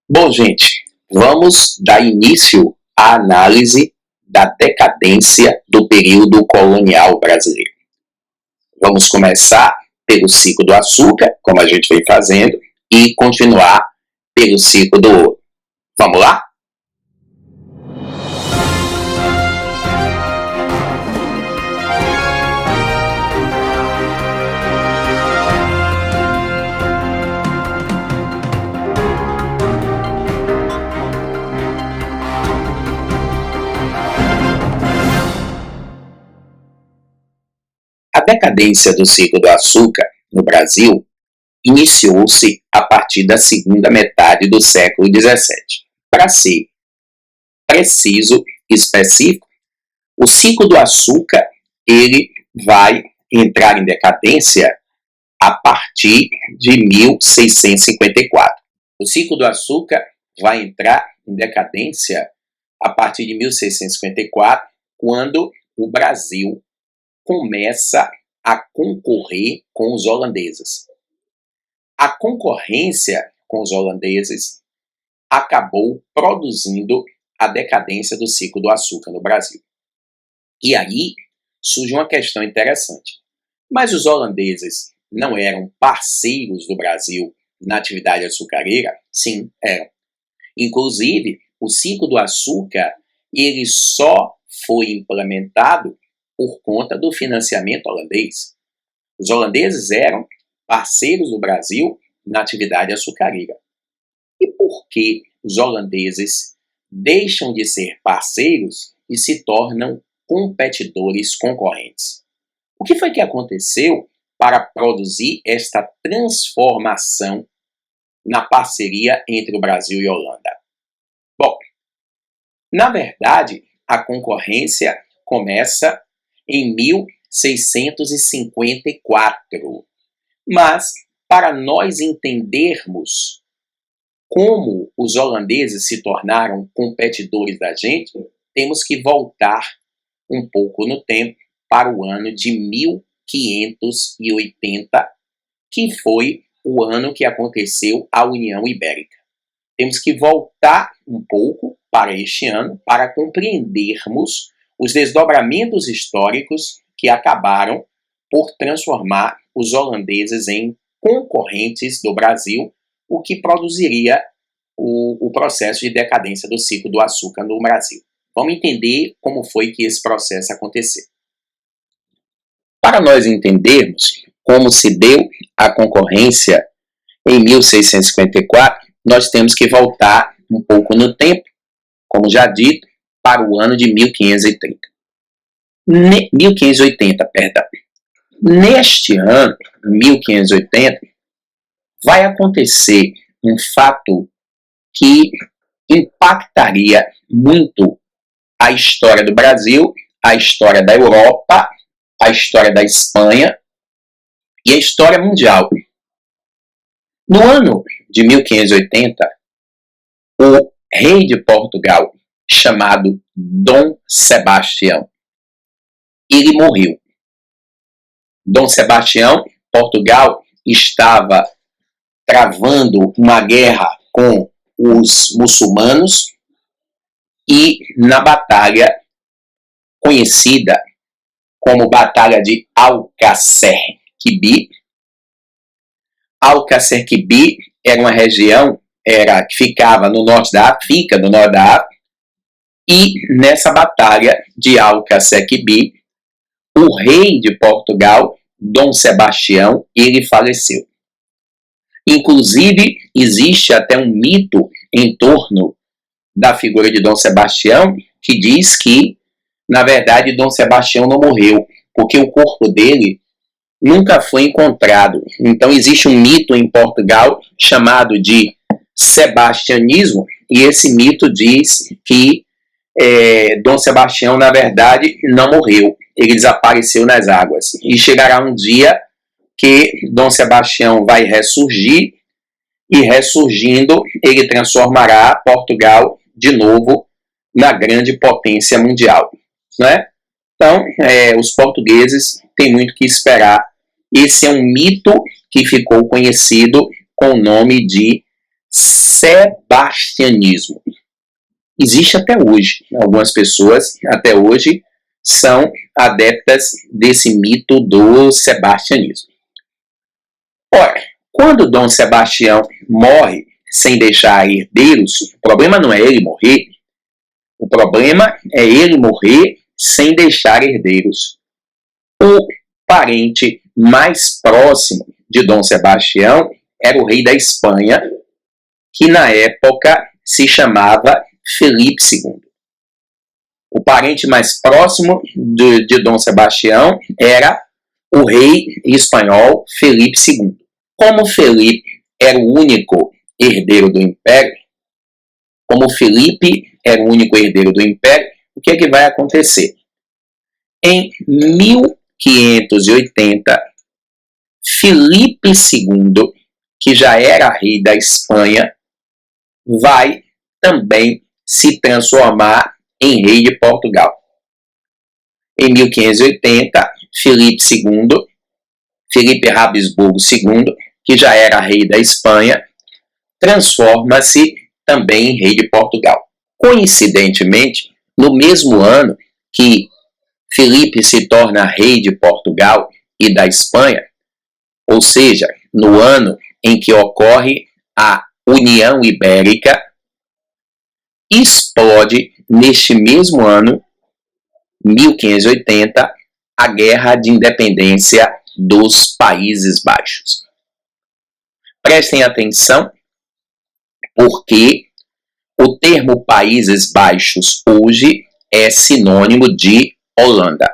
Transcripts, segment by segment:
Bom, gente, vamos dar início à análise da decadência do período colonial brasileiro. Vamos começar pelo ciclo do açúcar, como a gente vem fazendo, e continuar pelo ciclo do ouro. Vamos lá? A decadência do ciclo do açúcar no Brasil iniciou-se a partir da segunda metade do século XVII. Para ser preciso e específico, o ciclo do açúcar ele vai entrar em decadência a partir de 1654. O ciclo do açúcar vai entrar em decadência a partir de 1654, quando o Brasil começa a concorrer com os holandeses. A concorrência com os holandeses acabou produzindo a decadência do ciclo do açúcar no Brasil. E aí surge uma questão interessante. Mas os holandeses não eram parceiros do Brasil na atividade açucareira? Sim, eram. Inclusive, o ciclo do açúcar ele só foi implementado por conta do financiamento holandês. Os holandeses eram parceiros do Brasil na atividade açucareira. E por que os holandeses deixam de ser parceiros e se tornam competidores concorrentes? O que foi que aconteceu para produzir esta transformação na parceria entre o Brasil e a Holanda? Bom, na verdade, a concorrência começa em 1654. Mas, para nós entendermos como os holandeses se tornaram competidores da gente, temos que voltar um pouco no tempo para o ano de 1580, que foi o ano que aconteceu a União Ibérica. Temos que voltar um pouco para este ano para compreendermos os desdobramentos históricos que acabaram por transformar os holandeses em concorrentes do Brasil, o que produziria o processo de decadência do ciclo do açúcar no Brasil. Vamos entender como foi que esse processo aconteceu. Para nós entendermos como se deu a concorrência em 1654, nós temos que voltar um pouco no tempo, como já dito, para o ano de 1580. Neste ano, 1580, vai acontecer um fato que impactaria muito a história do Brasil, a história da Europa, a história da Espanha e a história mundial. No ano de 1580, o rei de Portugal, chamado Dom Sebastião, ele morreu. Dom Sebastião, Portugal, estava travando uma guerra com os muçulmanos e na batalha conhecida como Batalha de Alcácer Quibir. Alcácer Quibir era uma região que ficava no norte da África, fica no norte da África, e nessa batalha de Alcácer Quibir, o rei de Portugal, Dom Sebastião, ele faleceu. Inclusive, existe até um mito em torno da figura de Dom Sebastião, que diz que, na verdade, Dom Sebastião não morreu, porque o corpo dele nunca foi encontrado. Então, existe um mito em Portugal chamado de sebastianismo, e esse mito diz que Dom Sebastião, na verdade, não morreu. Ele desapareceu nas águas. E chegará um dia que Dom Sebastião vai ressurgir, e ressurgindo, ele transformará Portugal de novo na grande potência mundial. Né? Então, os portugueses têm muito que esperar. Esse é um mito que ficou conhecido com o nome de Sebastianismo. Existe até hoje. Algumas pessoas até hoje são adeptas desse mito do sebastianismo. Ora, quando Dom Sebastião morre sem deixar herdeiros, o problema não é ele morrer, o problema é ele morrer sem deixar herdeiros. O parente mais próximo de Dom Sebastião era o rei da Espanha, que na época se chamava Felipe II. O parente mais próximo de Dom Sebastião era o rei espanhol Felipe II. Como Felipe era o único herdeiro do império, o que é que vai acontecer? Em 1580, Felipe II, que já era rei da Espanha, vai também se transformar em rei de Portugal. Em 1580, Felipe Habsburgo II, que já era rei da Espanha, transforma-se também em rei de Portugal. Coincidentemente, no mesmo ano que Felipe se torna rei de Portugal e da Espanha, ou seja, no ano em que ocorre a União Ibérica, explode neste mesmo ano, 1580, a Guerra de Independência dos Países Baixos. Prestem atenção, porque o termo Países Baixos hoje é sinônimo de Holanda.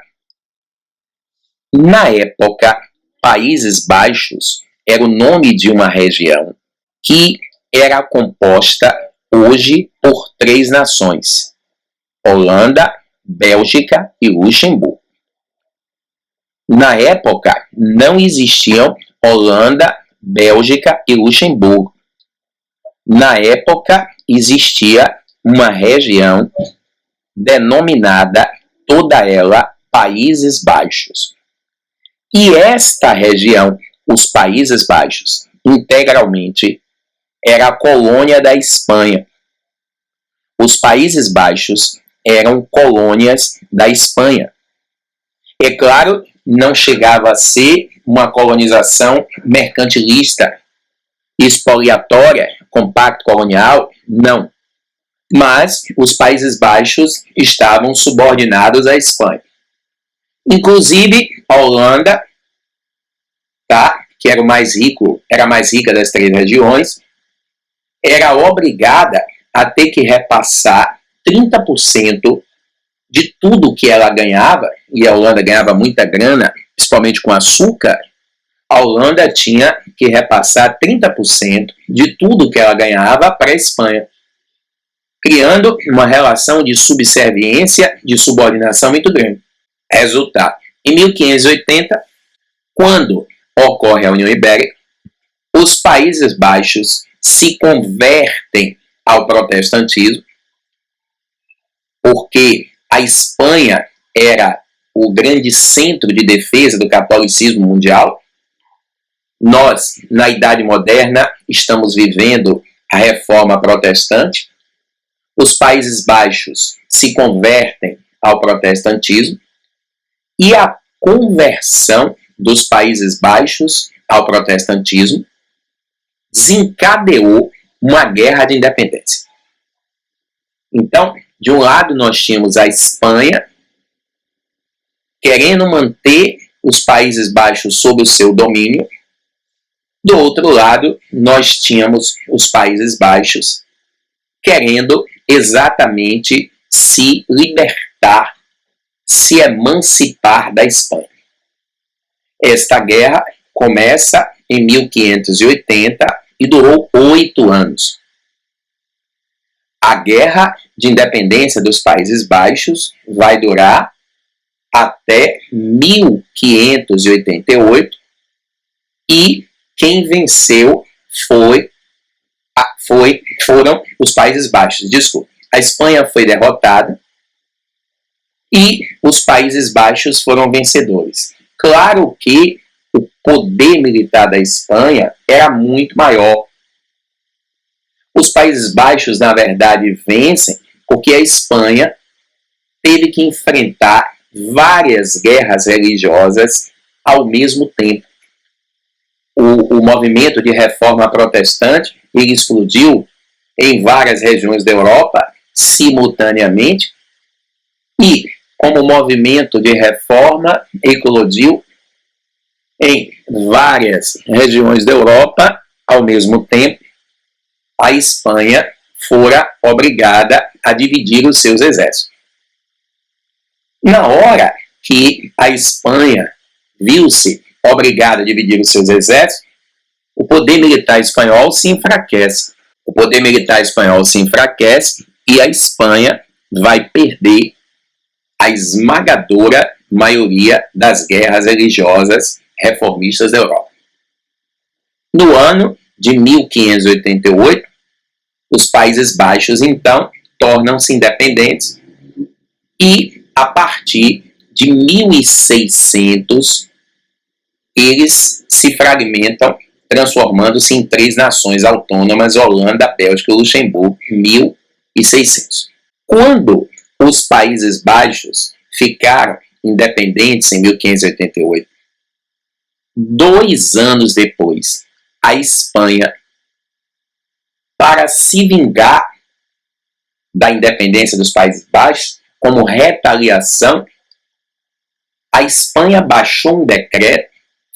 Na época, Países Baixos era o nome de uma região que era composta hoje por 3 nações: Holanda, Bélgica e Luxemburgo. Na época, não existiam Holanda, Bélgica e Luxemburgo. Na época, existia uma região denominada, toda ela, Países Baixos. E esta região, os Países Baixos, integralmente, era a colônia da Espanha. Os Países Baixos eram colônias da Espanha. É claro, não chegava a ser uma colonização mercantilista, expoliatória, compacto colonial, não. Mas os Países Baixos estavam subordinados à Espanha. Inclusive, a Holanda, que era a mais rica das 3 regiões, era obrigada a ter que repassar 30% de tudo que ela ganhava, e a Holanda ganhava muita grana, principalmente com açúcar. A Holanda tinha que repassar 30% de tudo que ela ganhava para a Espanha, criando uma relação de subserviência, de subordinação muito grande. Resultado: em 1580, quando ocorre a União Ibérica, os Países Baixos se convertem ao protestantismo, porque a Espanha era o grande centro de defesa do catolicismo mundial. Nós, na Idade Moderna, estamos vivendo a reforma protestante. Os Países Baixos se convertem ao protestantismo e a conversão dos Países Baixos ao protestantismo desencadeou uma guerra de independência. Então, de um lado nós tínhamos a Espanha querendo manter os Países Baixos sob o seu domínio. Do outro lado, nós tínhamos os Países Baixos querendo exatamente se libertar, se emancipar da Espanha. Esta guerra começa em 1580 e durou 8 anos. A Guerra de Independência dos Países Baixos vai durar até 1588 e quem venceu foram os Países Baixos. Desculpa. A Espanha foi derrotada e os Países Baixos foram vencedores. Claro que o poder militar da Espanha era muito maior. Os Países Baixos, na verdade, vencem porque a Espanha teve que enfrentar várias guerras religiosas ao mesmo tempo. O movimento de reforma protestante ele explodiu em várias regiões da Europa simultaneamente e, como o movimento de reforma eclodiu em várias regiões da Europa ao mesmo tempo, a Espanha fora obrigada a dividir os seus exércitos. Na hora que a Espanha viu-se obrigada a dividir os seus exércitos, o poder militar espanhol se enfraquece. O poder militar espanhol se enfraquece e a Espanha vai perder a esmagadora maioria das guerras religiosas reformistas da Europa. No ano de 1588, os Países Baixos, então, tornam-se independentes e, a partir de 1600, eles se fragmentam, transformando-se em 3 nações autônomas, Holanda, Bélgica e Luxemburgo, em 1600. Quando os Países Baixos ficaram independentes em 1588, 2 anos depois, a Espanha, para se vingar da independência dos Países Baixos, como retaliação, a Espanha baixou um decreto,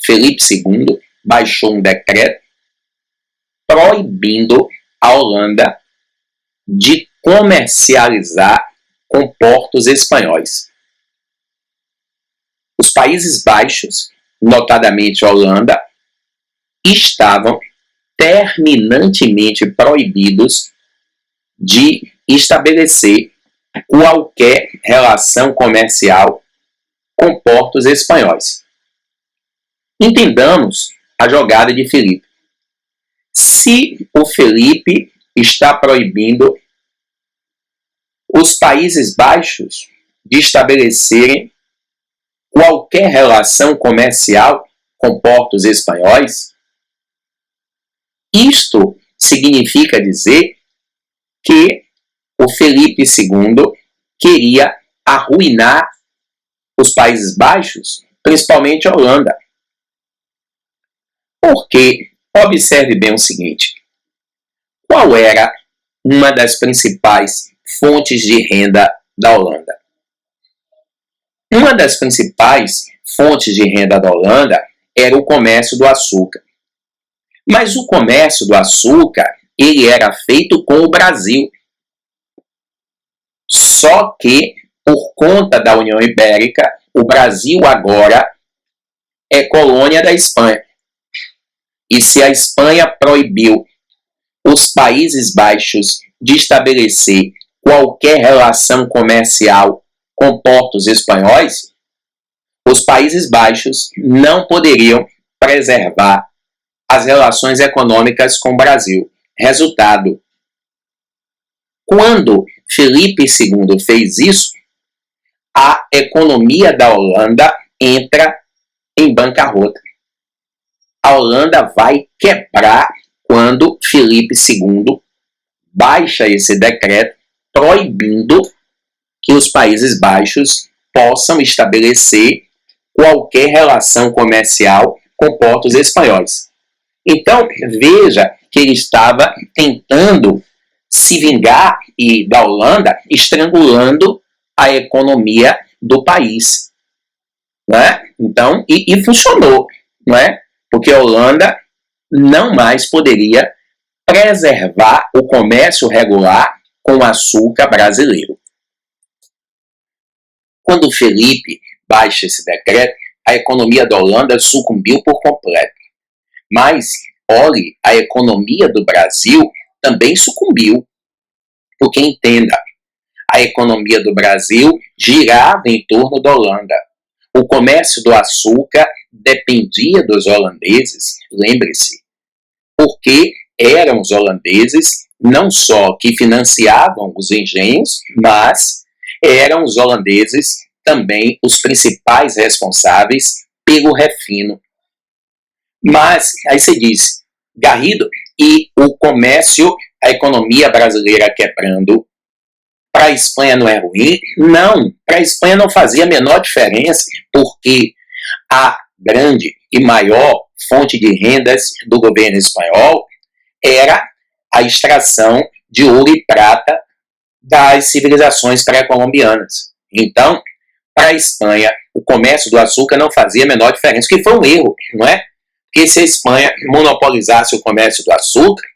Felipe II baixou um decreto proibindo a Holanda de comercializar com portos espanhóis. Os Países Baixos, notadamente a Holanda, estavam terminantemente proibidos de estabelecer qualquer relação comercial com portos espanhóis. Entendamos a jogada de Felipe. Se o Felipe está proibindo os Países Baixos de estabelecerem qualquer relação comercial com portos espanhóis, isto significa dizer que o Felipe II queria arruinar os Países Baixos, principalmente a Holanda. Porque, observe bem o seguinte, qual era uma das principais fontes de renda da Holanda? Uma das principais fontes de renda da Holanda era o comércio do açúcar. Mas o comércio do açúcar, ele era feito com o Brasil. Só que, por conta da União Ibérica, o Brasil agora é colônia da Espanha. E se a Espanha proibiu os Países Baixos de estabelecer qualquer relação comercial com portos espanhóis, os Países Baixos não poderiam preservar as relações econômicas com o Brasil. Resultado: quando Felipe II fez isso, a economia da Holanda entra em bancarrota. A Holanda vai quebrar quando Felipe II baixa esse decreto proibindo que os Países Baixos possam estabelecer qualquer relação comercial com portos espanhóis. Então, veja que ele estava tentando se vingar da Holanda, estrangulando a economia do país. Não é? Então, e funcionou, não é? Porque a Holanda não mais poderia preservar o comércio regular com o açúcar brasileiro. Quando Felipe baixa esse decreto, a economia da Holanda sucumbiu por completo. Mas, olhe, a economia do Brasil também sucumbiu. Porque, entenda, a economia do Brasil girava em torno da Holanda. O comércio do açúcar dependia dos holandeses, lembre-se, porque eram os holandeses não só que financiavam os engenhos, mas eram os holandeses também os principais responsáveis pelo refino. Mas, aí você diz, Garrido, e o comércio a economia brasileira quebrando, para a Espanha não é ruim? Não, para a Espanha não fazia a menor diferença, porque a grande e maior fonte de rendas do governo espanhol era a extração de ouro e prata das civilizações pré-colombianas. Então, para a Espanha, o comércio do açúcar não fazia a menor diferença, o que foi um erro, não é? Porque se a Espanha monopolizasse o comércio do açúcar,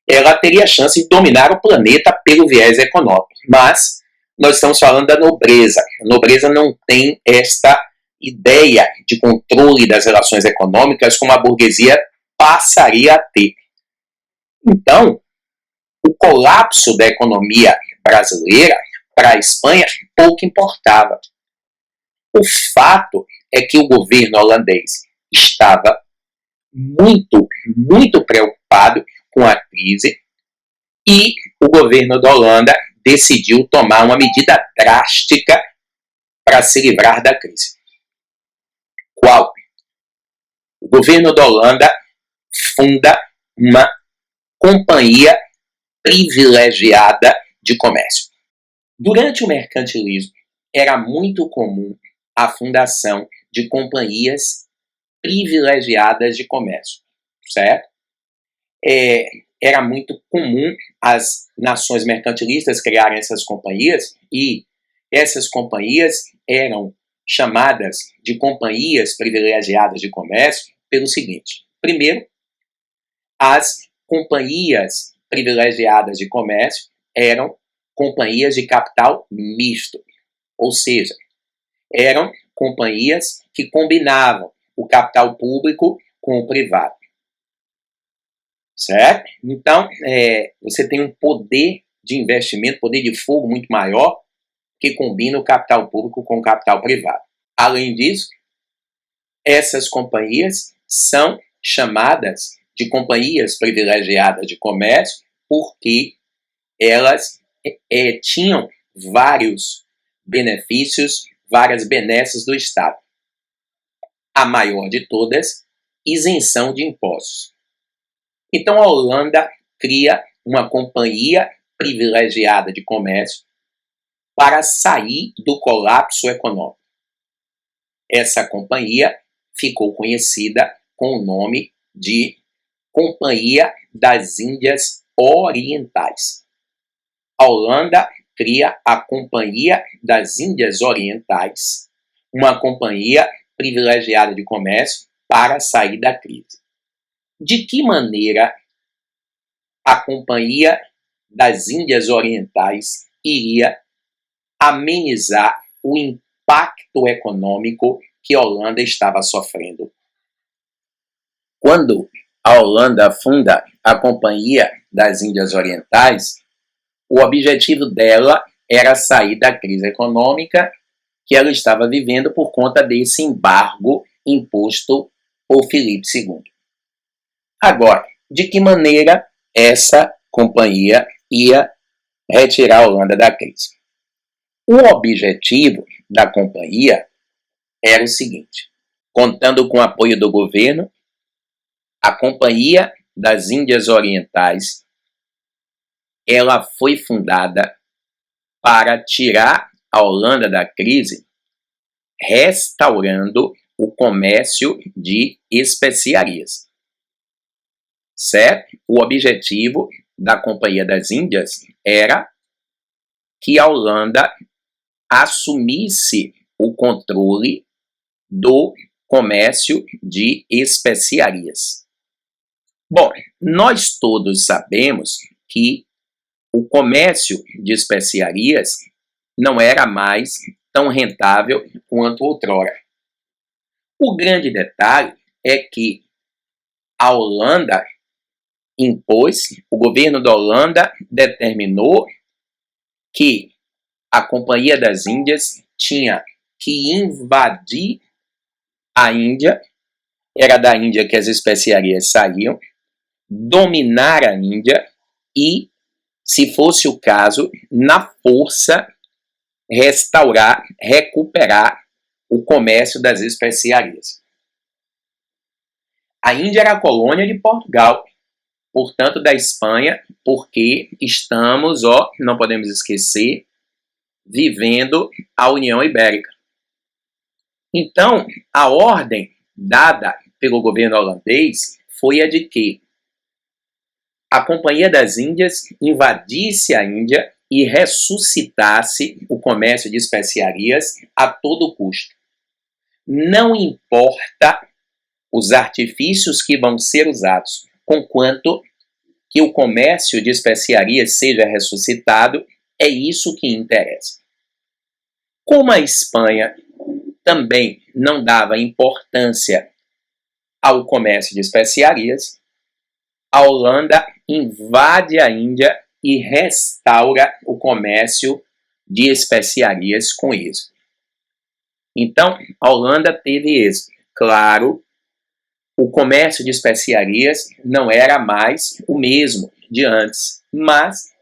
ela teria a chance de dominar o planeta pelo viés econômico. Mas nós estamos falando da nobreza. A nobreza não tem esta ideia de controle das relações econômicas como a burguesia passaria a ter. Então, o colapso da economia brasileira para a Espanha pouco importava. O fato é que o governo holandês estava muito preocupado com a crise e o governo da Holanda decidiu tomar uma medida drástica para se livrar da crise. Qual? O governo da Holanda funda uma companhia privilegiada de comércio. Durante o mercantilismo, era muito comum a fundação de companhias privilegiadas de comércio, certo? Era muito comum as nações mercantilistas criarem essas companhias e essas companhias eram chamadas de companhias privilegiadas de comércio pelo seguinte: primeiro, as companhias privilegiadas de comércio eram companhias de capital misto, ou seja, eram companhias que combinavam o capital público com o privado. Certo? Então, você tem um poder de investimento, poder de fogo muito maior, que combina o capital público com o capital privado. Além disso, essas companhias são chamadas de companhias privilegiadas de comércio porque elas tinham vários benefícios, várias benesses do Estado. A maior de todas, isenção de impostos. Então a Holanda cria uma companhia privilegiada de comércio para sair do colapso econômico. Essa companhia ficou conhecida com o nome de Companhia das Índias Orientais. A Holanda cria a Companhia das Índias Orientais, uma companhia privilegiada de comércio para sair da crise. De que maneira a Companhia das Índias Orientais iria amenizar o impacto econômico que a Holanda estava sofrendo? Quando a Holanda funda a Companhia das Índias Orientais, o objetivo dela era sair da crise econômica que ela estava vivendo por conta desse embargo imposto por Filipe II. Agora, de que maneira essa companhia ia retirar a Holanda da crise? O objetivo da companhia era o seguinte: contando com o apoio do governo, a Companhia das Índias Orientais ela foi fundada para tirar a Holanda da crise, restaurando o comércio de especiarias. Certo? O objetivo da Companhia das Índias era que a Holanda assumisse o controle do comércio de especiarias. Bom, nós todos sabemos que o comércio de especiarias não era mais tão rentável quanto outrora. O grande detalhe é que a Holanda impôs, o governo da Holanda determinou que a Companhia das Índias tinha que invadir a Índia, era da Índia que as especiarias saíam, dominar a Índia e, se fosse o caso, na força, restaurar, recuperar o comércio das especiarias. A Índia era a colônia de Portugal. portanto, da Espanha, porque estamos, não podemos esquecer, vivendo a União Ibérica. Então, a ordem dada pelo governo holandês foi a de que a Companhia das Índias invadisse a Índia e ressuscitasse o comércio de especiarias a todo custo. Não importa os artifícios que vão ser usados, conquanto que o comércio de especiarias seja ressuscitado, é isso que interessa. Como a Espanha também não dava importância ao comércio de especiarias, a Holanda invade a Índia e restaura o comércio de especiarias com isso. Então, a Holanda teve êxito. Claro, o comércio de especiarias não era mais o mesmo de antes, mas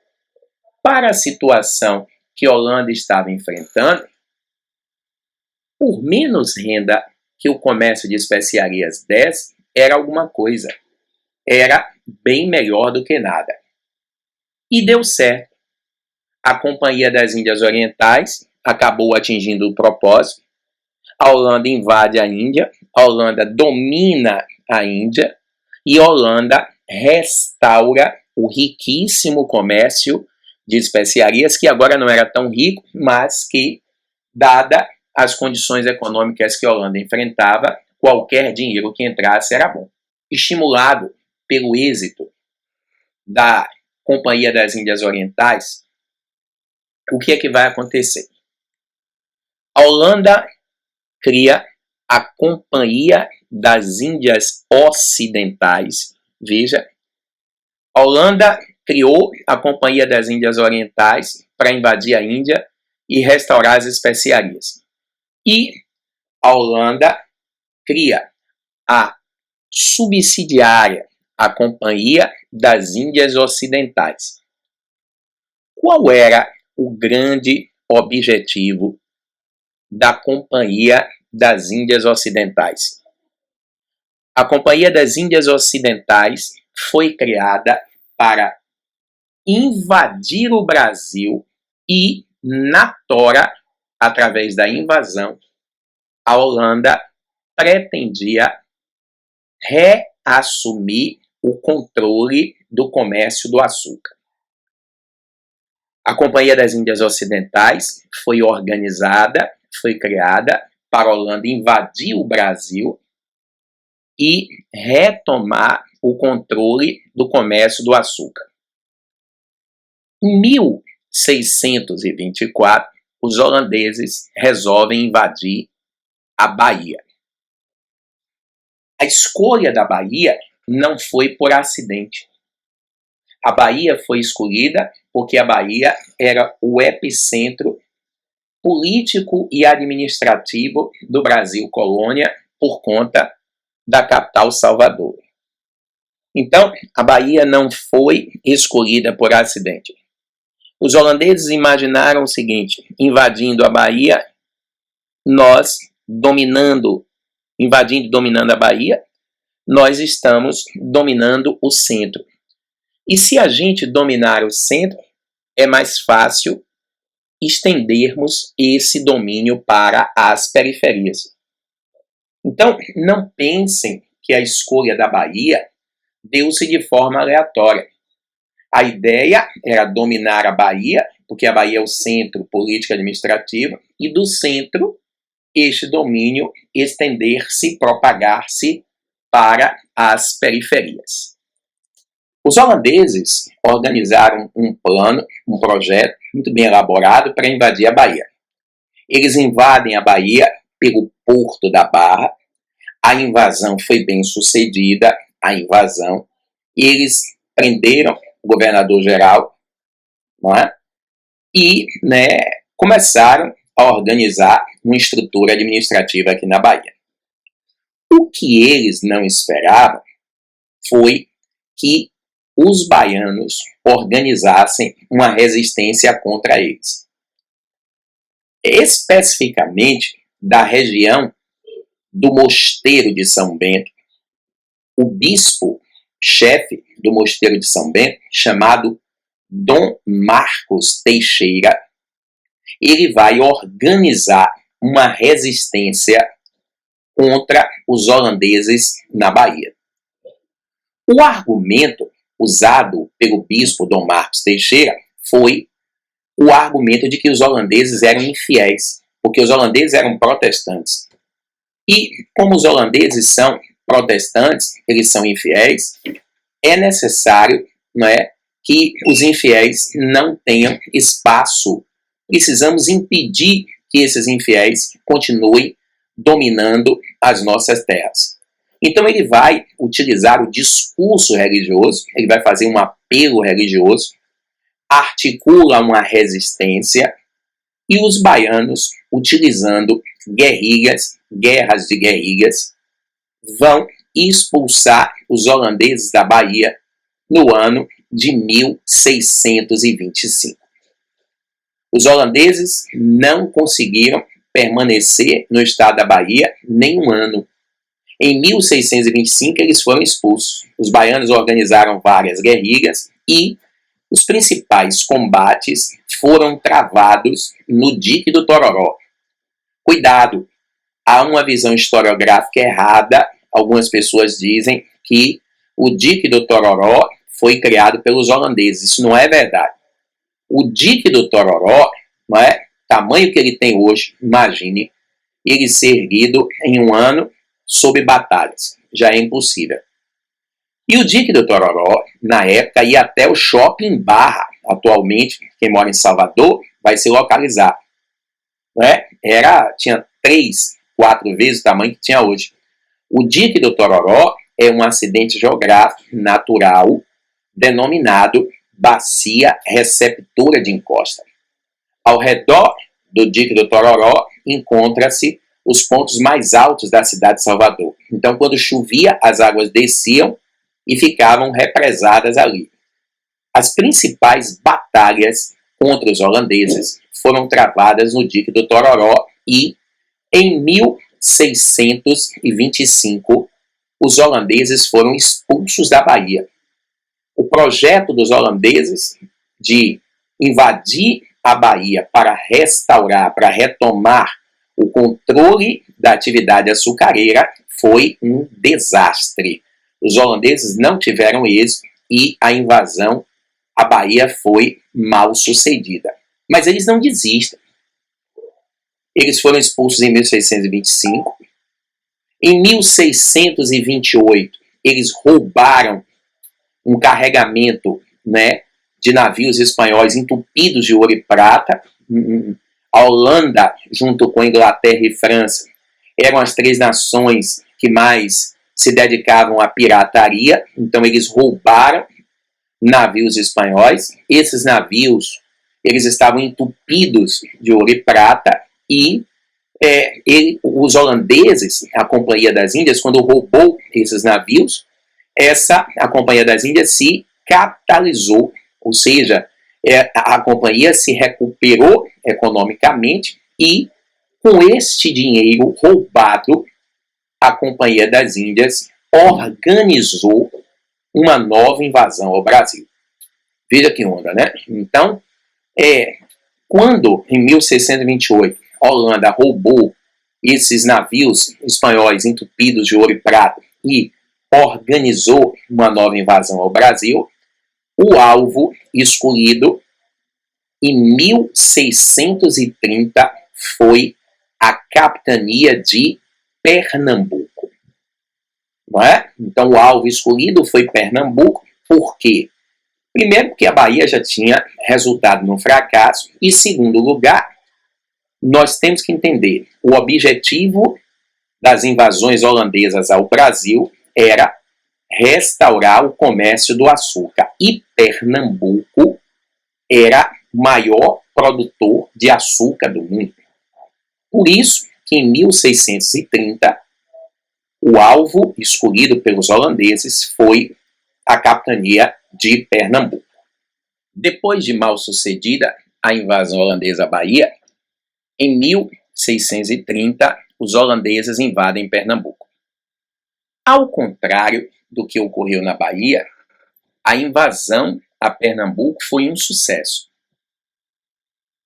para a situação que a Holanda estava enfrentando, por menos renda que o comércio de especiarias desse, era alguma coisa. Era bem melhor do que nada. E deu certo. A Companhia das Índias Orientais acabou atingindo o propósito. A Holanda invade a Índia, a Holanda domina a Índia e a Holanda restaura o riquíssimo comércio de especiarias, que agora não era tão rico, mas que, dada as condições econômicas que a Holanda enfrentava, qualquer dinheiro que entrasse era bom. Estimulado pelo êxito da Companhia das Índias Orientais, o que é que vai acontecer? A Holanda cria a Companhia das Índias Ocidentais. Veja, a Holanda criou a Companhia das Índias Orientais para invadir a Índia e restaurar as especiarias. E a Holanda cria a subsidiária, a Companhia das Índias Ocidentais. Qual era o grande objetivo da Companhia das Índias Ocidentais? A Companhia das Índias Ocidentais foi criada para invadir o Brasil e, na tora, através da invasão, a Holanda pretendia reassumir o controle do comércio do açúcar. A Companhia das Índias Ocidentais foi organizada, foi criada para a Holanda invadir o Brasil e retomar o controle do comércio do açúcar. Em 1624, os holandeses resolvem invadir a Bahia. A escolha da Bahia não foi por acidente. A Bahia foi escolhida porque a Bahia era o epicentro político e administrativo do Brasil colônia por conta da capital Salvador. Então, a Bahia não foi escolhida por acidente. Os holandeses imaginaram o seguinte: invadindo a Bahia, nós dominando a Bahia, nós estamos dominando o centro. E se a gente dominar o centro, é mais fácil estendermos esse domínio para as periferias. Então, não pensem que a escolha da Bahia deu-se de forma aleatória. A ideia era dominar a Bahia, porque a Bahia é o centro político e administrativo, e do centro, este domínio estender-se, propagar-se para as periferias. Os holandeses organizaram um plano, um projeto muito bem elaborado para invadir a Bahia. Eles invadem a Bahia pelo Porto da Barra. A invasão foi bem sucedida, eles prenderam o governador-geral, não é? E começaram a organizar uma estrutura administrativa aqui na Bahia. O que eles não esperavam foi que os baianos organizassem uma resistência contra eles. Especificamente da região do Mosteiro de São Bento, o bispo chefe do mosteiro de São Bento, chamado Dom Marcos Teixeira, ele vai organizar uma resistência contra os holandeses na Bahia. O argumento usado pelo bispo Dom Marcos Teixeira foi o argumento de que os holandeses eram infiéis, porque os holandeses eram protestantes. E como os holandeses são protestantes, eles são infiéis, é necessário, não é, que os infiéis não tenham espaço. Precisamos impedir que esses infiéis continuem dominando as nossas terras. Então ele vai utilizar o discurso religioso, ele vai fazer um apelo religioso, articula uma resistência, e os baianos, utilizando guerras de guerrilhas, vão expulsar os holandeses da Bahia no ano de 1625. Os holandeses não conseguiram permanecer no estado da Bahia nem um ano. Em 1625 eles foram expulsos. Os baianos organizaram várias guerrilhas e os principais combates foram travados no Dique do Tororó. Cuidado, há uma visão historiográfica errada. Algumas pessoas dizem que o Dique do Tororó foi criado pelos holandeses. Isso não é verdade. O Dique do Tororó, não é? Tamanho que ele tem hoje, imagine, ele ser erguido em um ano sob batalhas. Já é impossível. E o Dique do Tororó, na época, ia até o Shopping Barra. Atualmente, quem mora em Salvador vai se localizar. Não é? Tinha 3, 4 vezes o tamanho que tinha hoje. O Dique do Tororó é um acidente geográfico natural denominado bacia receptora de encosta. Ao redor do Dique do Tororó encontra-se os pontos mais altos da cidade de Salvador. Então, quando chovia, as águas desciam e ficavam represadas ali. As principais batalhas contra os holandeses foram travadas no Dique do Tororó e, em 1625, os holandeses foram expulsos da Bahia. O projeto dos holandeses de invadir a Bahia para restaurar, para retomar o controle da atividade açucareira foi um desastre. Os holandeses não tiveram êxito e a invasão à Bahia foi mal sucedida. Mas eles não desistem. Eles foram expulsos em 1625. Em 1628, eles roubaram um carregamento, né, de navios espanhóis entupidos de ouro e prata. A Holanda, junto com a Inglaterra e França, eram as 3 nações que mais se dedicavam à pirataria. Então eles roubaram navios espanhóis. Esses navios, eles estavam entupidos de ouro e prata e os holandeses, a Companhia das Índias, quando roubou esses navios, a Companhia das Índias se capitalizou, ou seja, a companhia se recuperou economicamente e, com este dinheiro roubado, a Companhia das Índias organizou uma nova invasão ao Brasil. Veja que onda, né? Então, quando, em 1628, a Holanda roubou esses navios espanhóis entupidos de ouro e prata e organizou uma nova invasão ao Brasil, o alvo escolhido em 1630 foi a capitania de Pernambuco. Não é? Então o alvo escolhido foi Pernambuco. Por quê? Primeiro, porque a Bahia já tinha resultado num fracasso. E, segundo lugar, nós temos que entender, o objetivo das invasões holandesas ao Brasil era restaurar o comércio do açúcar. E Pernambuco era o maior produtor de açúcar do mundo. Por isso que em 1630, o alvo escolhido pelos holandeses foi a capitania de Pernambuco. Depois de mal sucedida a invasão holandesa à Bahia, em 1630, os holandeses invadem Pernambuco. Ao contrário do que ocorreu na Bahia, a invasão a Pernambuco foi um sucesso.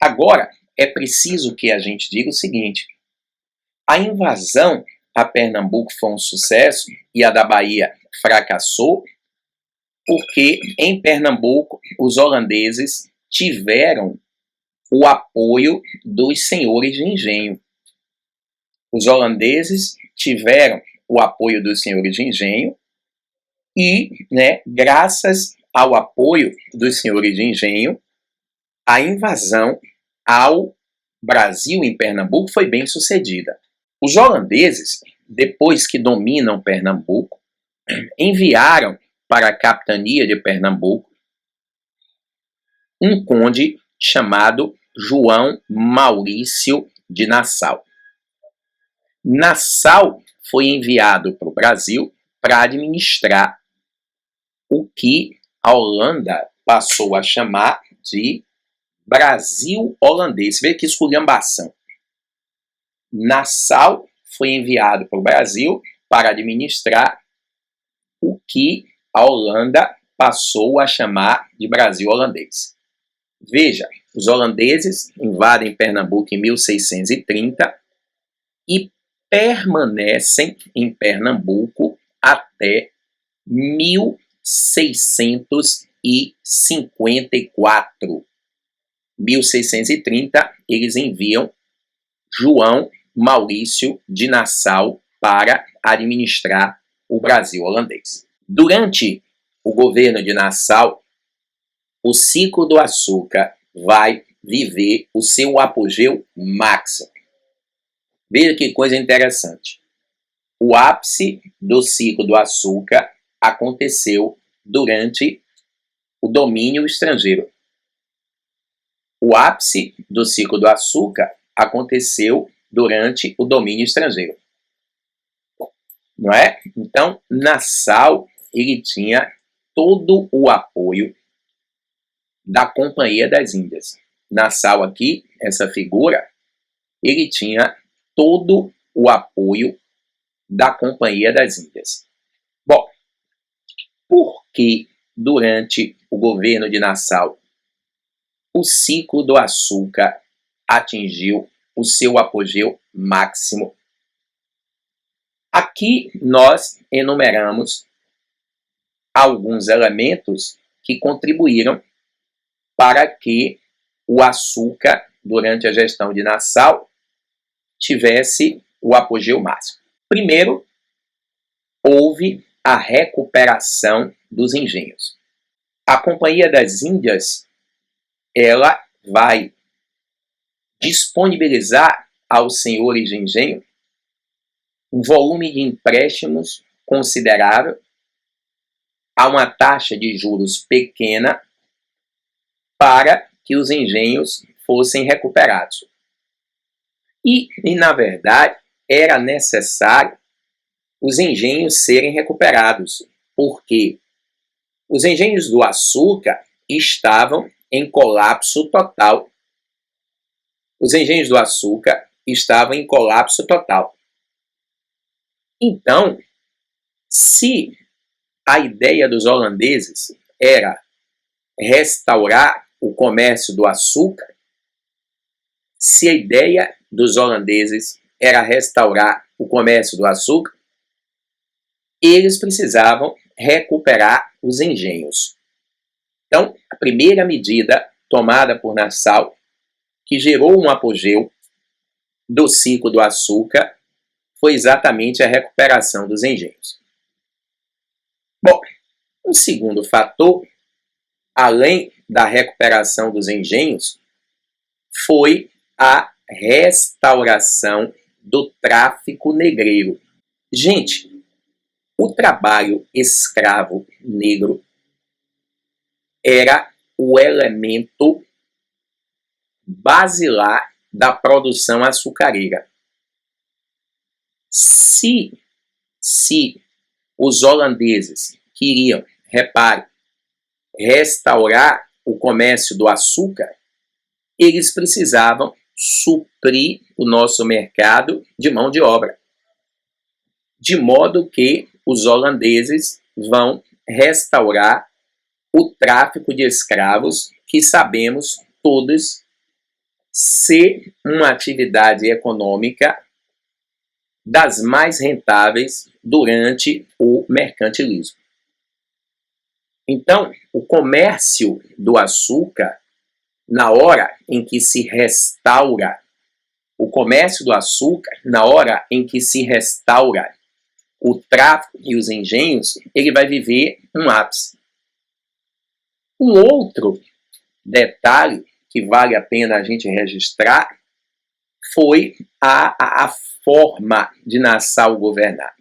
Agora, é preciso que a gente diga o seguinte: a invasão a Pernambuco foi um sucesso e a da Bahia fracassou porque em Pernambuco os holandeses tiveram o apoio dos senhores de engenho. Os holandeses tiveram o apoio dos senhores de engenho e, graças ao apoio dos senhores de engenho, a invasão ao Brasil em Pernambuco foi bem sucedida. Os holandeses, depois que dominam Pernambuco, enviaram para a capitania de Pernambuco um conde chamado João Maurício de Nassau. Nassau foi enviado para o Brasil para administrar o que a Holanda passou a chamar de Brasil holandês. Vê que esculhambação. Nassau foi enviado para o Brasil para administrar o que a Holanda passou a chamar de Brasil holandês. Veja, os holandeses invadem Pernambuco em 1630 e permanecem em Pernambuco até 1654. 1630, eles enviam João Maurício de Nassau para administrar o Brasil holandês. Durante o governo de Nassau, o ciclo do açúcar vai viver o seu apogeu máximo. Veja que coisa interessante. O ápice do ciclo do açúcar aconteceu durante o domínio estrangeiro. O ápice do ciclo do açúcar aconteceu durante o domínio estrangeiro. Não é? Então, Nassau, ele tinha todo o apoio da Companhia das Índias. Nassau aqui, essa figura, ele tinha todo o apoio da Companhia das Índias. Bom, por que durante o governo de Nassau o ciclo do açúcar atingiu o seu apogeu máximo? Aqui nós enumeramos alguns elementos que contribuíram para que o açúcar, durante a gestão de Nassau, tivesse o apogeu máximo. Primeiro, houve a recuperação dos engenhos. A Companhia das Índias, ela vai disponibilizar aos senhores de engenho um volume de empréstimos considerável a uma taxa de juros pequena para que os engenhos fossem recuperados. E na verdade, era necessário os engenhos serem recuperados, porque os engenhos do açúcar estavam em colapso total. Os engenhos do açúcar estavam em colapso total. Então, se a ideia dos holandeses era restaurar o comércio do açúcar, se a ideia dos holandeses era restaurar o comércio do açúcar, eles precisavam recuperar os engenhos. Então, a primeira medida tomada por Nassau, que gerou um apogeu do ciclo do açúcar, foi exatamente a recuperação dos engenhos. Bom, um segundo fator, além da recuperação dos engenhos, foi a restauração do tráfico negreiro. Gente, o trabalho escravo negro era o elemento basilar da produção açucareira. Se os holandeses queriam, repare, restaurar o comércio do açúcar, eles precisavam suprir o nosso mercado de mão de obra, de modo que os holandeses vão restaurar o tráfico de escravos, que sabemos todos ser uma atividade econômica das mais rentáveis durante o mercantilismo. Então, o comércio do açúcar, na hora em que se restaura, o tráfico e os engenhos, ele vai viver um ápice. Um outro detalhe que vale a pena a gente registrar foi a forma de Nassau governar.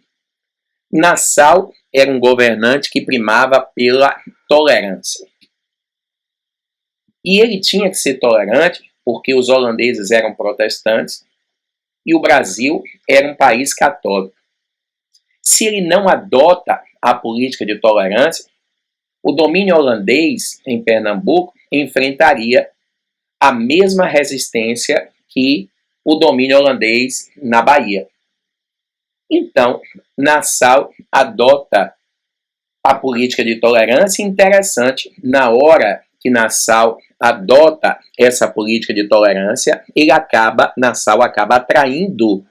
Nassau era um governante que primava pela tolerância. E ele tinha que ser tolerante porque os holandeses eram protestantes e o Brasil era um país católico. Se ele não adota a política de tolerância, o domínio holandês em Pernambuco enfrentaria a mesma resistência que o domínio holandês na Bahia. Então, Nassau adota a política de tolerância. Interessante, na hora que Nassau adota essa política de tolerância, Nassau acaba atraindo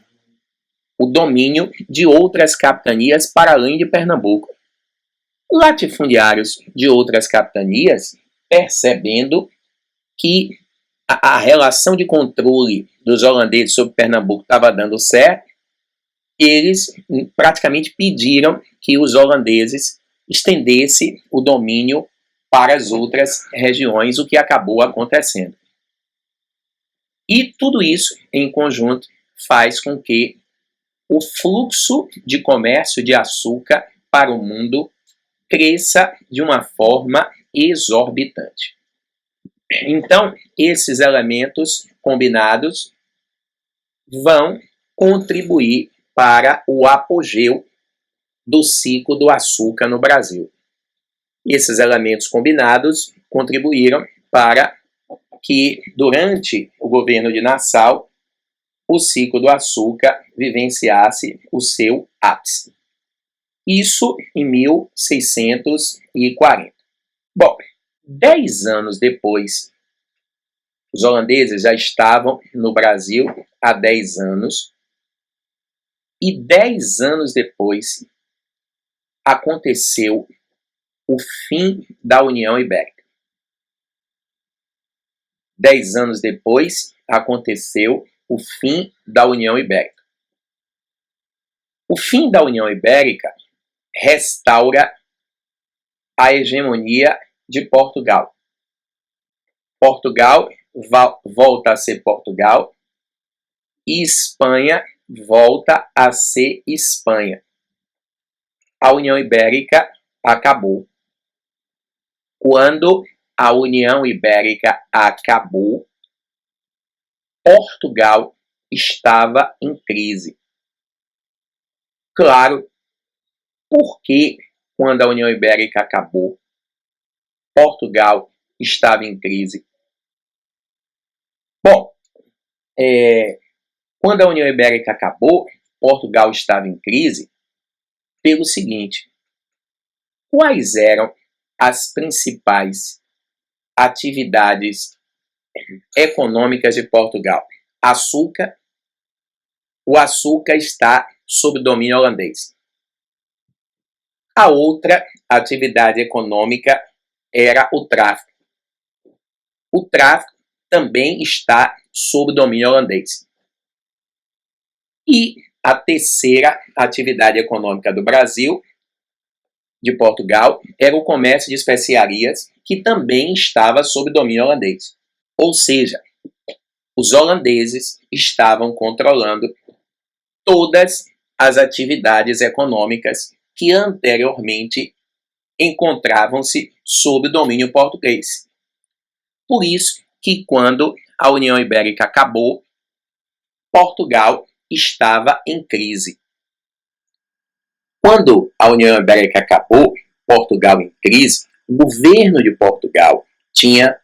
o domínio de outras capitanias para além de Pernambuco. Latifundiários de outras capitanias, percebendo que a relação de controle dos holandeses sobre Pernambuco estava dando certo, eles praticamente pediram que os holandeses estendessem o domínio para as outras regiões, o que acabou acontecendo. E tudo isso, em conjunto, faz com que o fluxo de comércio de açúcar para o mundo cresça de uma forma exorbitante. Então, esses elementos combinados vão contribuir para o apogeu do ciclo do açúcar no Brasil. Esses elementos combinados contribuíram para que, durante o governo de Nassau, o ciclo do açúcar vivenciasse o seu ápice. Isso em 1640. Bom, 10 anos depois, os holandeses já estavam no Brasil há 10 anos, e 10 anos depois aconteceu o fim da União Ibérica. 10 anos depois aconteceu o fim da União Ibérica. O fim da União Ibérica restaura a hegemonia de Portugal. Portugal volta a ser Portugal e Espanha volta a ser Espanha. A União Ibérica acabou. Quando a União Ibérica acabou, Portugal estava em crise. Claro, porque quando a União Ibérica acabou, Portugal estava em crise. Bom, quando a União Ibérica acabou, Portugal estava em crise pelo seguinte: quais eram as principais atividades econômicas de Portugal? Açúcar. O açúcar está sob domínio holandês. A outra atividade econômica era o tráfico. O tráfico também está sob domínio holandês. E a terceira atividade econômica do Brasil, de Portugal, era o comércio de especiarias, que também estava sob domínio holandês. Ou seja, os holandeses estavam controlando todas as atividades econômicas que anteriormente encontravam-se sob domínio português. Por isso que, quando a União Ibérica acabou, Portugal estava em crise. Quando a União Ibérica acabou, Portugal em crise, o governo de Portugal tinha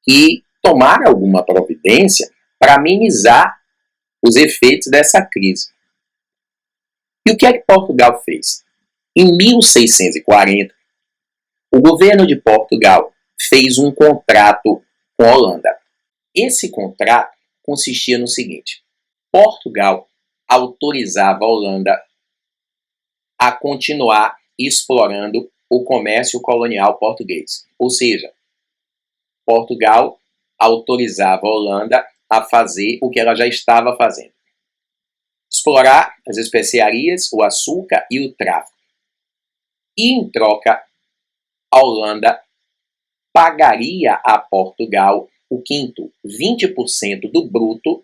que tomar alguma providência para minimizar os efeitos dessa crise. E o que é que Portugal fez? Em 1640, o governo de Portugal fez um contrato com a Holanda. Esse contrato consistia no seguinte: Portugal autorizava a Holanda a continuar explorando o comércio colonial português. Ou seja, Portugal autorizava a Holanda a fazer o que ela já estava fazendo: explorar as especiarias, o açúcar e o tráfico. E, em troca, a Holanda pagaria a Portugal o quinto, 20% do bruto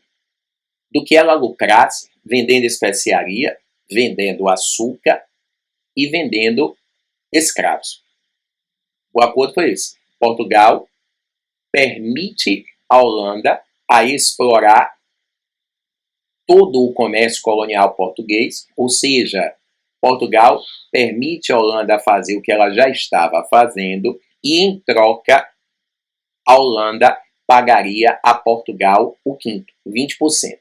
do que ela lucrasse vendendo especiaria, vendendo açúcar e vendendo escravos. O acordo foi esse: Portugal permite à Holanda a explorar todo o comércio colonial português, ou seja, Portugal permite à Holanda fazer o que ela já estava fazendo e, em troca, a Holanda pagaria a Portugal o quinto, 20%.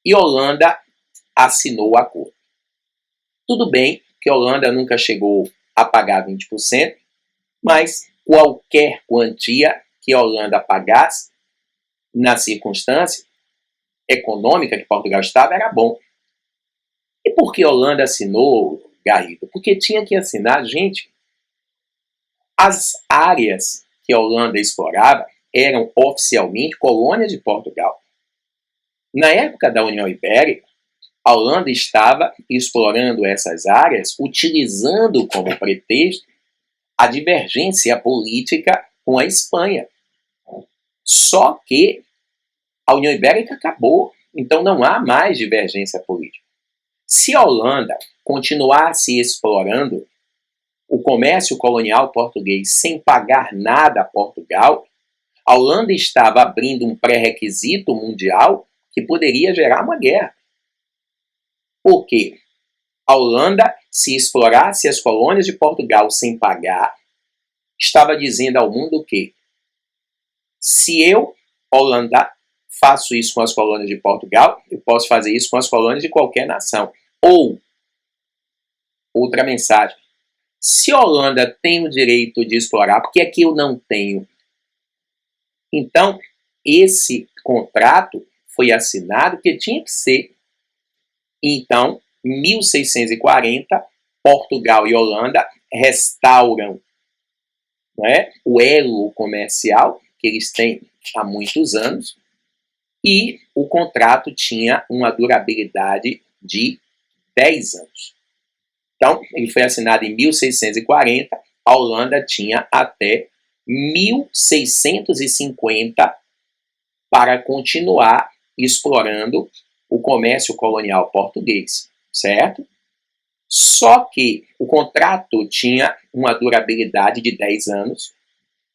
E a Holanda assinou o acordo. Tudo bem que a Holanda nunca chegou a pagar 20%, mas qualquer quantia que a Holanda pagasse, na circunstância econômica que Portugal estava, era bom. E por que a Holanda assinou, Garrido? Porque tinha que assinar, gente. As áreas que a Holanda explorava eram oficialmente colônias de Portugal. Na época da União Ibérica, a Holanda estava explorando essas áreas, utilizando como pretexto a divergência política com a Espanha. Só que a União Ibérica acabou, então não há mais divergência política. Se a Holanda continuasse explorando o comércio colonial português sem pagar nada a Portugal, a Holanda estava abrindo um pré-requisito mundial que poderia gerar uma guerra. Por quê? A Holanda, se explorasse as colônias de Portugal sem pagar, estava dizendo ao mundo que, se eu, Holanda, faço isso com as colônias de Portugal, eu posso fazer isso com as colônias de qualquer nação. Ou, outra mensagem: se a Holanda tem o direito de explorar, por que é que eu não tenho? Então, esse contrato foi assinado porque tinha que ser. Então, em 1640, Portugal e Holanda restauram, né, o elo comercial que eles têm há muitos anos, e o contrato tinha uma durabilidade de 10 anos. Então, ele foi assinado em 1640, a Holanda tinha até 1650 para continuar explorando o comércio colonial português, certo? Só que o contrato tinha uma durabilidade de 10 anos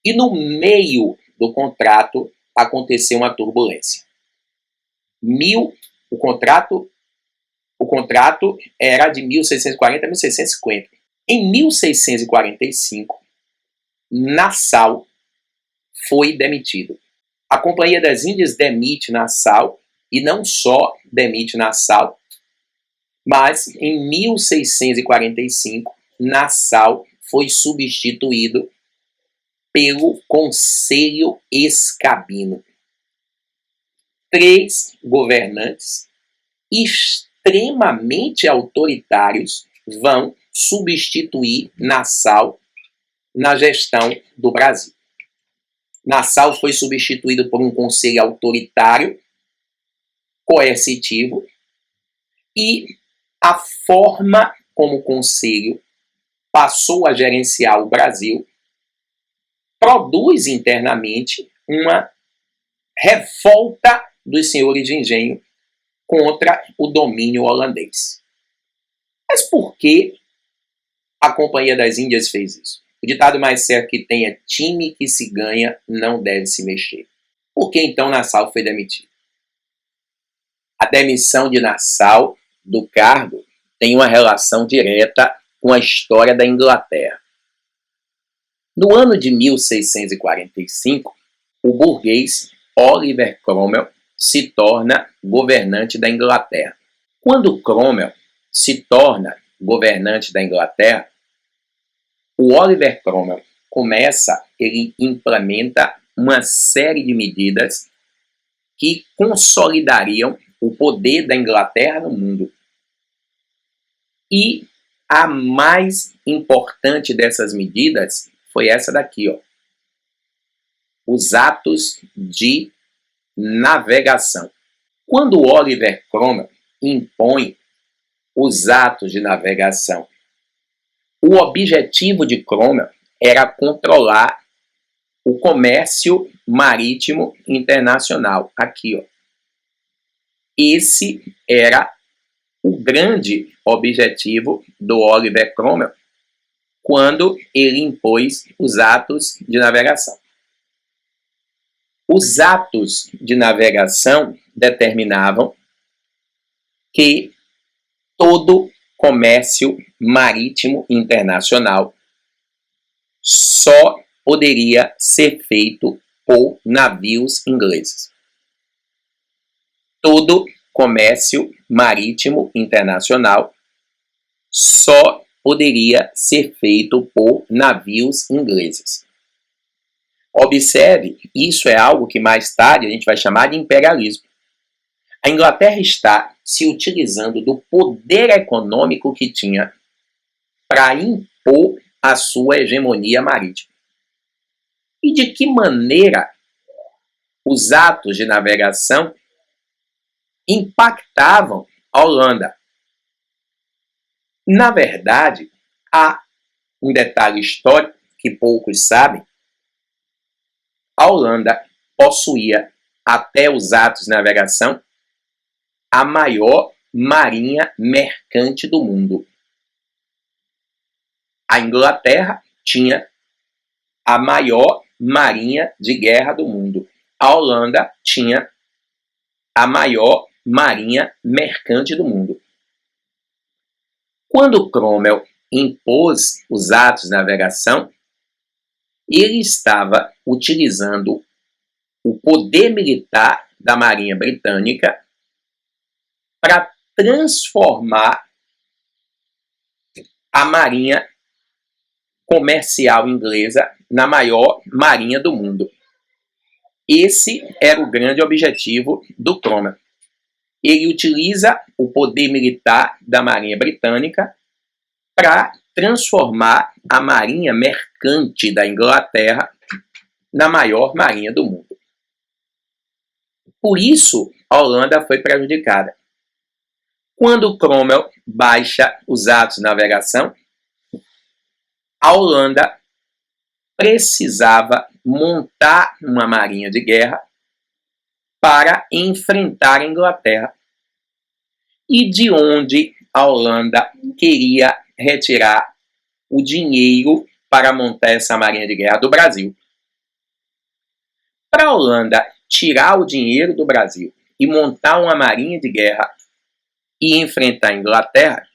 e no meio do contrato aconteceu uma turbulência. O contrato era de 1640 a 1650. Em 1645, Nassau foi demitido. A Companhia das Índias demite Nassau, e não só demite Nassau, mas em 1645, Nassau foi substituído pelo Conselho Escabino. 3 governantes extremamente autoritários vão substituir Nassau na gestão do Brasil. Nassau foi substituído por um conselho autoritário, coercitivo, e a forma como o conselho passou a gerenciar o Brasil produz internamente uma revolta dos senhores de engenho contra o domínio holandês. Mas por que a Companhia das Índias fez isso? O ditado mais certo que tem é: time que se ganha não deve se mexer. Por que então Nassau foi demitido? A demissão de Nassau do cargo tem uma relação direta com a história da Inglaterra. No ano de 1645, o burguês Oliver Cromwell se torna governante da Inglaterra. Quando Cromwell se torna governante da Inglaterra, o Oliver Cromwell ele implementa uma série de medidas que consolidariam o poder da Inglaterra no mundo. E a mais importante dessas medidas foi essa daqui, ó. Os atos de navegação. Quando Oliver Cromwell impõe os atos de navegação, o objetivo de Cromwell era controlar o comércio marítimo internacional. Aqui, ó. Esse era o grande objetivo do Oliver Cromwell quando ele impôs os atos de navegação. Os atos de navegação determinavam que todo comércio marítimo internacional só poderia ser feito por navios ingleses. Todo comércio marítimo internacional só poderia ser feito por navios ingleses. Observe, isso é algo que mais tarde a gente vai chamar de imperialismo. A Inglaterra está se utilizando do poder econômico que tinha para impor a sua hegemonia marítima. E de que maneira os atos de navegação impactavam a Holanda? Na verdade, há um detalhe histórico que poucos sabem. A Holanda possuía, até os atos de navegação, a maior marinha mercante do mundo. A Inglaterra tinha a maior marinha de guerra do mundo. A Holanda tinha a maior marinha mercante do mundo. Quando Cromwell impôs os atos de navegação, ele estava utilizando o poder militar da Marinha Britânica para transformar a marinha comercial inglesa na maior marinha do mundo. Esse era o grande objetivo do Cromwell. Ele utiliza o poder militar da Marinha Britânica para transformar a marinha mercante da Inglaterra na maior marinha do mundo. Por isso, a Holanda foi prejudicada. Quando Cromwell baixa os atos de navegação, a Holanda precisava montar uma marinha de guerra para enfrentar a Inglaterra. E de onde a Holanda queria retirar o dinheiro para montar essa marinha de guerra? Do Brasil. Para a Holanda tirar o dinheiro do Brasil e montar uma marinha de guerra e enfrentar a Inglaterra,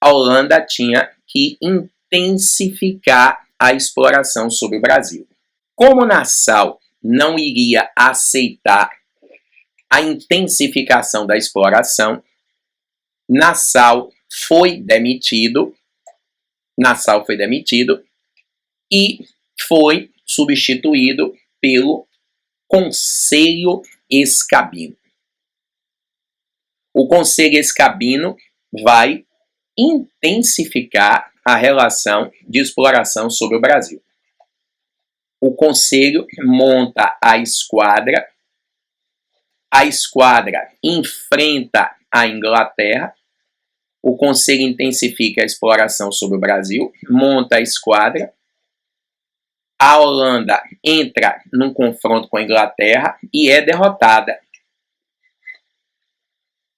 a Holanda tinha que intensificar a exploração sobre o Brasil. Como Nassau não iria aceitar a intensificação da exploração, Nassau foi demitido e foi substituído pelo Conselho Escabino. O Conselho Escabino vai intensificar a relação de exploração sobre o Brasil. O Conselho monta a esquadra enfrenta a Inglaterra, o Conselho intensifica a exploração sobre o Brasil, monta a esquadra, a Holanda entra num confronto com a Inglaterra e é derrotada.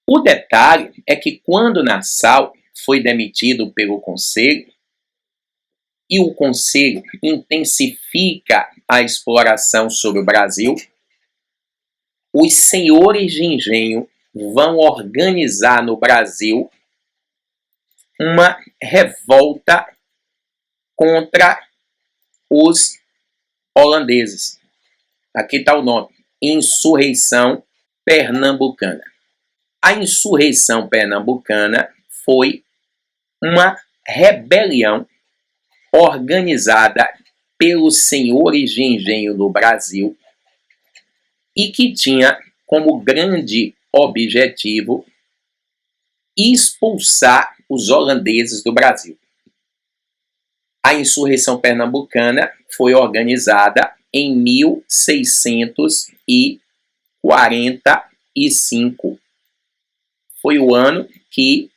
O detalhe é que quando Nassau foi demitido pelo Conselho e o Conselho intensifica a exploração sobre o Brasil, os senhores de engenho vão organizar no Brasil uma revolta contra os holandeses. Aqui está o nome: Insurreição Pernambucana. A insurreição pernambucana foi uma rebelião organizada pelos senhores de engenho do Brasil e que tinha como grande objetivo expulsar os holandeses do Brasil. A insurreição pernambucana foi organizada em 1645. Foi o ano que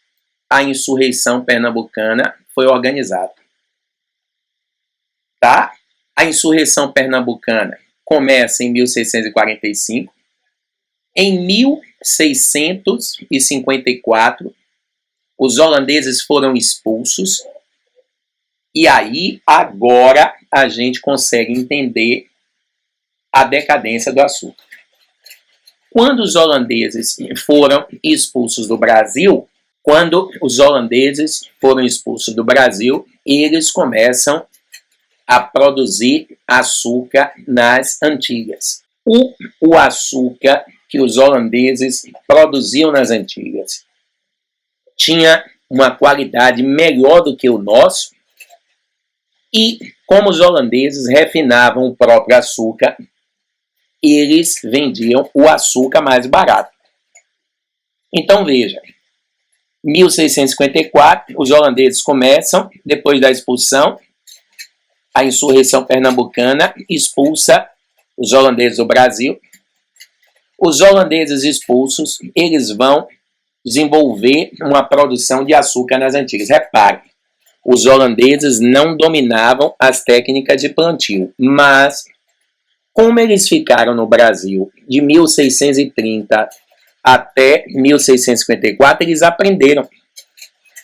a insurreição pernambucana foi organizada. Tá? A insurreição pernambucana começa em 1645. Em 1654, os holandeses foram expulsos. E aí, agora, a gente consegue entender a decadência do açúcar. Quando os holandeses foram expulsos do Brasil, eles começam a produzir açúcar nas Antilhas. O açúcar que os holandeses produziam nas Antilhas tinha uma qualidade melhor do que o nosso, e como os holandeses refinavam o próprio açúcar, eles vendiam o açúcar mais barato. Então veja, 1654, os holandeses começam, depois da expulsão, a insurreição pernambucana expulsa os holandeses do Brasil. Os holandeses expulsos, eles vão desenvolver uma produção de açúcar nas Antilhas. Repare, os holandeses não dominavam as técnicas de plantio, mas como eles ficaram no Brasil de 1630 até 1654, eles aprenderam.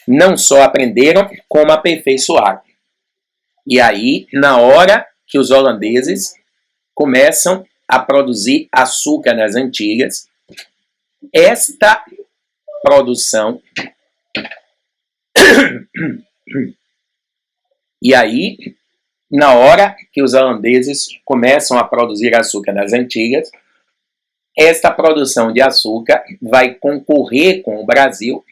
Não só aprenderam, como aperfeiçoaram. E aí, na hora que os holandeses começam a produzir açúcar nas Antilhas, esta produção e aí, na hora que os holandeses começam a produzir açúcar nas Antilhas, esta produção de açúcar vai concorrer com o Brasil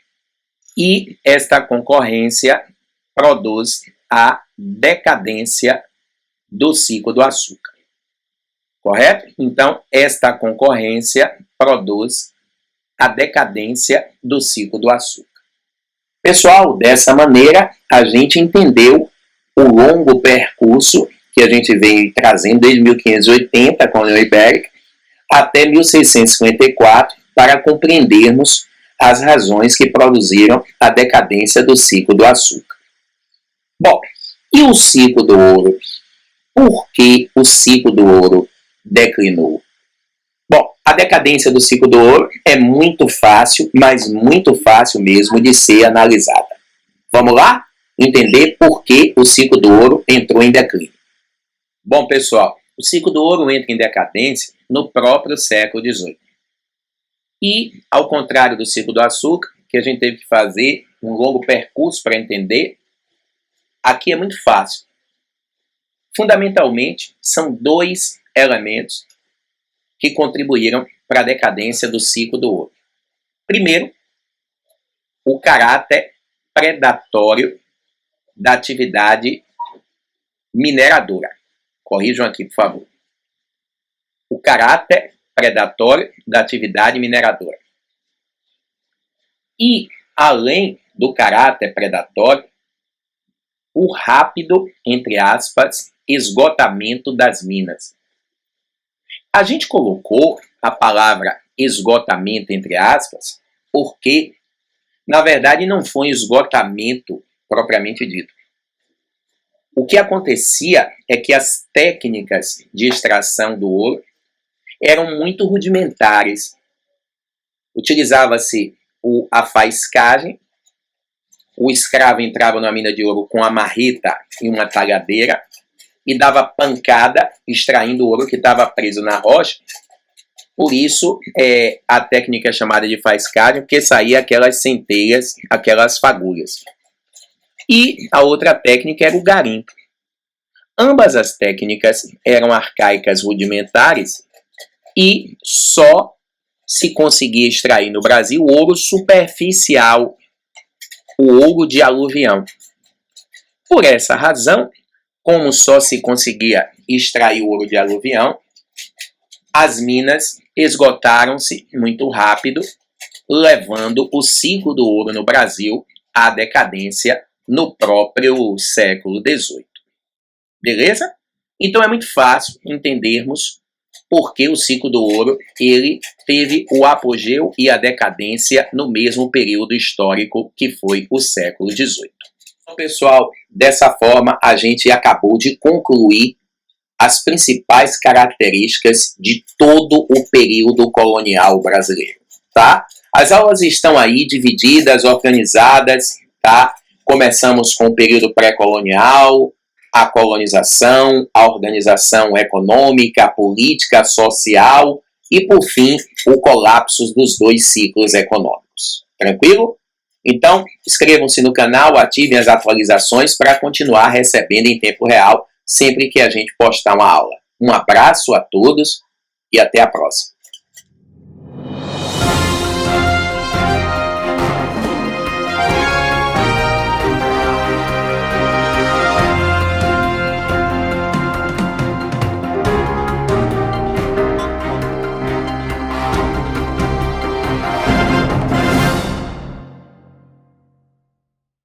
e esta concorrência produz a decadência do ciclo do açúcar. Correto? Então, esta concorrência produz a decadência do ciclo do açúcar. Pessoal, dessa maneira, a gente entendeu o longo percurso que a gente veio trazendo desde 1580, com a União Ibérica, até 1654, para compreendermos as razões que produziram a decadência do ciclo do açúcar. Bom, e o ciclo do ouro? Por que o ciclo do ouro declinou? Bom, a decadência do ciclo do ouro é muito fácil, mas muito fácil mesmo de ser analisada. Vamos lá? Entender por que o ciclo do ouro entrou em declínio. Bom, pessoal, o ciclo do ouro entra em decadência no próprio século XVIII. E, ao contrário do ciclo do açúcar, que a gente teve que fazer um longo percurso para entender, aqui é muito fácil. Fundamentalmente, são dois elementos que contribuíram para a decadência do ciclo do ouro. Primeiro, o caráter predatório da atividade mineradora. Corrijam aqui, por favor. O caráter predatório da atividade mineradora. E, além do caráter predatório, o rápido, entre aspas, esgotamento das minas. A gente colocou a palavra esgotamento, entre aspas, porque, na verdade, não foi esgotamento propriamente dito. O que acontecia é que as técnicas de extração do ouro eram muito rudimentares. Utilizava-se a faiscagem, o escravo entrava na mina de ouro com a marreta e uma talhadeira e dava pancada, extraindo o ouro que estava preso na rocha. Por isso, a técnica é chamada de faiscagem, porque saía aquelas centelhas, aquelas fagulhas. E a outra técnica era o garimpo. Ambas as técnicas eram arcaicas rudimentares e só se conseguia extrair no Brasil ouro superficial. o ouro de aluvião. Por essa razão, como só se conseguia extrair o ouro de aluvião, as minas esgotaram-se muito rápido, levando o ciclo do ouro no Brasil à decadência no próprio século XVIII. Beleza? Então é muito fácil entendermos por que o ciclo do ouro ele teve o apogeu e a decadência no mesmo período histórico que foi o século XVIII. Então, pessoal, dessa forma a gente acabou de concluir as principais características de todo o período colonial brasileiro, tá? As aulas estão aí divididas, organizadas, tá? Começamos com o período pré-colonial, a colonização, a organização econômica, política, social e, por fim, o colapso dos dois ciclos econômicos. Tranquilo? Então, inscrevam-se no canal, ativem as atualizações para continuar recebendo em tempo real sempre que a gente postar uma aula. Um abraço a todos e até a próxima.